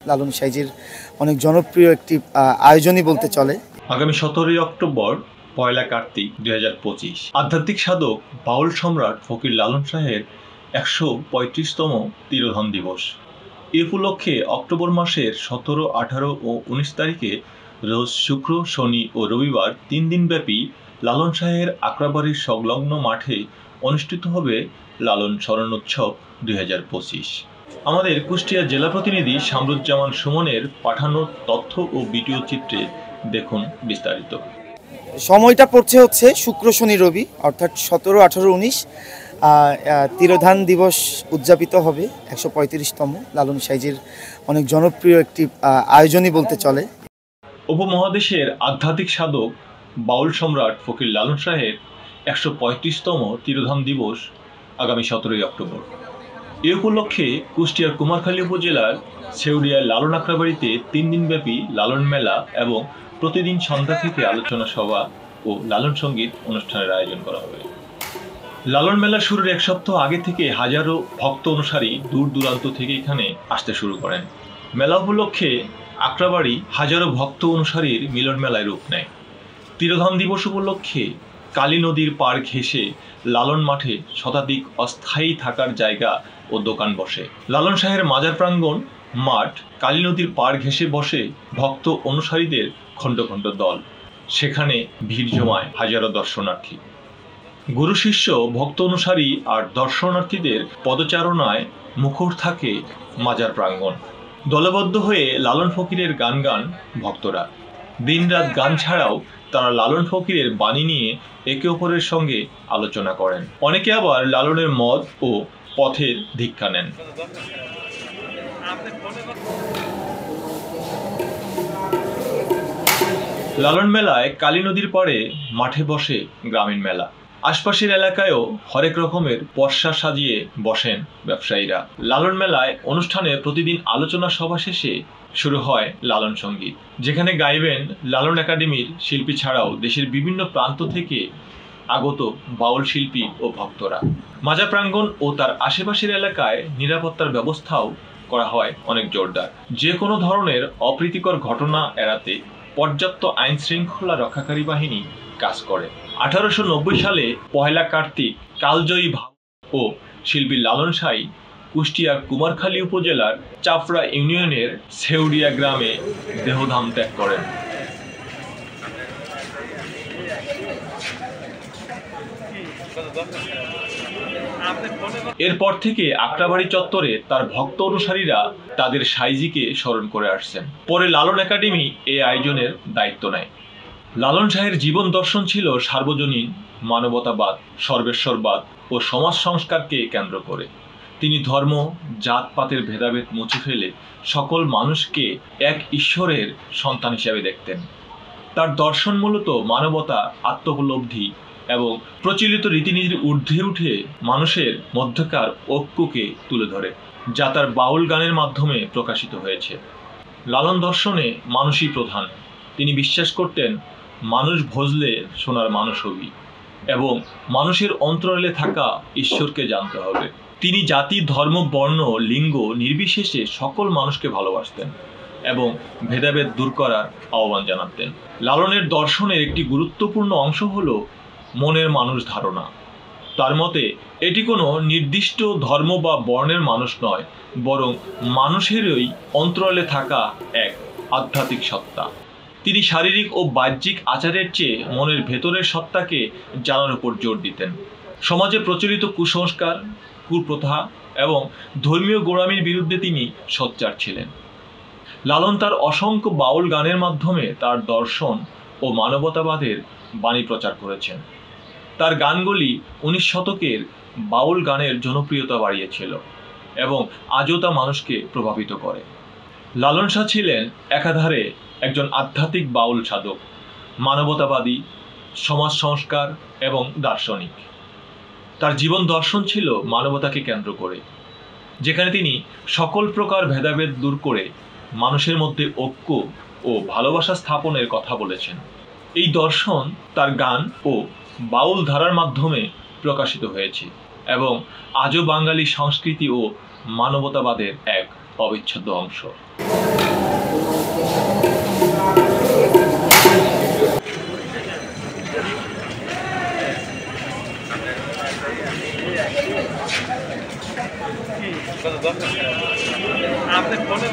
লালন সাইজির অনেক জনপ্রিয় একটি আয়োজনই বলতে চলে। আগামী 17 অক্টোবর পয়লা কার্তিক 2025 আধ্যাত্মিক সাধক বাউল সম্রাট ফকির লালন শাহের 135তম তিরোধান দিবস। এ উপলক্ষে অক্টোবর মাসের 17, 18 ও 19 তারিখে রোজ শুক্র, শনি ও রবিবার 3 দিনব্যাপী লালন শাহের আকরাবাড়ির সংলগ্ন মাঠে অনুষ্ঠিত হবে লালন স্মরণোৎসব 2025। আমাদের কুষ্টিয়া জেলা প্রতিনিধি শামরুজ্জামান সুমনের পাঠানো তথ্য ও ভিডিও চিত্রে দেখুন বিস্তারিত। সময়টা পড়ছে হচ্ছে শুক্র, শনি, রবি, অর্থাৎ 17, 18, 19 তিরোধান দিবস উদযাপিত হবে 135তম। লালন সাইজির অনেক জনপ্রিয় একটি আয়োজনই বলতে চলে। উপমহাদেশের আধ্যাত্মিক সাধক বাউল সম্রাট ফকির লালন শাহের 135তম তিরোধান দিবস আগামী 17 অক্টোবর। এ উপলক্ষে কুষ্টিয়ার কুমারখালী উপজেলার ছেউরিয়া লালন আকরাবাড়িতে 3 দিনব্যাপী লালন মেলা এবং প্রতিদিন সন্ধ্যা থেকে আলোচনা সভা ও লালন সঙ্গীত অনুষ্ঠানের আয়োজন করা হবে। লালন মেলা শুরুর 1 সপ্তাহ আগে থেকে হাজারো ভক্ত অনুসারী দূর দূরান্ত থেকে এখানে আসতে শুরু করেন। মেলা উপলক্ষে আকরাবাড়ি হাজারো ভক্ত অনুসারীর মিলন মেলায় রূপ নেয়। তিরোধান দিবস উপলক্ষে কালী নদীর পাড় ঘেঁষে লালন মাঠে শতাধিক অস্থায়ী থাকার জায়গা ও দোকান বসে। লালন শাহের মাজার প্রাঙ্গণ মাঠ কালী নদীর পাড় ঘেঁষে বসে ভক্ত অনুসারীদের খণ্ড খণ্ড দল। সেখানে ভিড় জমায় হাজারো দর্শনার্থী। গুরু শিষ্য, ভক্ত অনুসারী আর দর্শনার্থীদের পদচারণায় মুখর থাকে মাজার প্রাঙ্গণ। দলবদ্ধ হয়ে লালন ফকিরের গান গান ভক্তরা। দিনরাত গান ছাড়াও তারা লালন ফকিরের বাণী নিয়ে একে অপরের সঙ্গে আলোচনা করেন। অনেকে আবার লালনের মত ও পথের ধিক্ষা নেন। লালন মেলায় কালী নদীর পাড়ে মাঠে বসে গ্রামীণ মেলা। আশপাশের এলাকায়ও হরেক রকমের পসরা সাজিয়ে বসেন ব্যবসায়ীরা। লালন মেলায় অনুষ্ঠানে প্রতিদিন আলোচনা সভা শেষে শুরু হয় লালন সঙ্গীত, যেখানে গাইবেন লালন একাডেমির শিল্পী ছাড়াও দেশের বিভিন্ন প্রান্ত থেকে আগত বাউল শিল্পী ও ভক্তরা। মাজার প্রাঙ্গণ ও তার আশেপাশের এলাকায় নিরাপত্তার ব্যবস্থাও করা হয় অনেক জোরদার। যে কোনো ধরনের অপ্রীতিকর ঘটনা এড়াতে পর্যাপ্ত আইন শৃঙ্খলা রক্ষাকারী বাহিনী কাজ করে। 1890 সালে পয়লা কার্তিক কালজয়ী ও শিল্পী লালন সাই কুষ্টিয়ার কুমারখালী উপজেলার চাপড়া ইউনিয়নের ছেউরিয়া গ্রামে দেহধাম ত্যাগ করেন। এরপর থেকে আকরাবাড়ি চত্বরে তার ভক্ত অনুসারীরা তাদের সাইজিকে স্মরণ করে আসছেন। পরে লালন একাডেমি এই আয়োজনের দায়িত্ব নেয়। লালন শাহের জীবন দর্শন ছিল সার্বজনীন মানবতাবাদ, সর্বেশ্বরবাদ ও সমাজ সংস্কারকে কেন্দ্র করে। তিনি ধর্ম, জাতপাতের ভেদাভেদ মুছে ফেলে সকল মানুষকে এক ঈশ্বরের সন্তান হিসেবে দেখতেন। তার দর্শন মূলত মানবতা, আত্মোপলব্ধি এবং প্রচলিত রীতিনীতির ঊর্ধ্বে উঠে মানুষের মধ্যকার ঐক্যকে তুলে ধরে, যা তার বাউল গানের মাধ্যমে প্রকাশিত হয়েছে। লালন দর্শনে মানুষই প্রধান। তিনি বিশ্বাস করতেন মানুষ ভজলে সোনার মানুষ হবি এবং মানুষের অন্তরালে থাকা ঈশ্বরকে জানতে হবে। তিনি জাতি, ধর্ম, বর্ণ, লিঙ্গ নির্বিশেষে সকল মানুষকে ভালোবাসতেন এবং ভেদাভেদ দূর করার আহ্বান জানাতেন। লালনের দর্শনের একটি গুরুত্বপূর্ণ অংশ হল মনের মানুষ ধারণা। তার মতে এটি কোনো নির্দিষ্ট ধর্ম বা বর্ণের মানুষ নয়, বরং মানুষেরই অন্তরালে থাকা এক আধ্যাত্মিক সত্তা। তিনি শারীরিক ও বাহ্যিক আচারের চেয়ে মনের ভেতরের সত্তাকে জানার উপর জোর দিতেন। সমাজে প্রচলিত কুসংস্কার, কুপ্রথা এবং ধর্মীয় গোঁড়ামির বিরুদ্ধে তিনি সোচ্চার ছিলেন। লালন তার অসংখ্য বাউল গানের মাধ্যমে তার দর্শন ও মানবতাবাদের বাণী প্রচার করেছেন। তার গানগুলি 19 শতকের বাউল গানের জনপ্রিয়তা বাড়িয়েছিল এবং আজও তা মানুষকে প্রভাবিত করে। লালন শাহ ছিলেন একাধারে একজন আধ্যাত্মিক বাউল সাধক, মানবতাবাদী, সমাজ সংস্কার এবং দার্শনিক। তার জীবন দর্শন ছিল মানবতাকে কেন্দ্র করে, যেখানে তিনি সকল প্রকার ভেদাভেদ দূর করে মানুষের মধ্যে ঐক্য ও ভালোবাসা স্থাপনের কথা বলেছেন। এই দর্শন তার গান ও বাউল ধারার মাধ্যমে প্রকাশিত হয়েছে এবং আজও বাঙালি সংস্কৃতি ও মানবতাবাদের এক অবিচ্ছেদ্য অংশ। আপনি ফোনে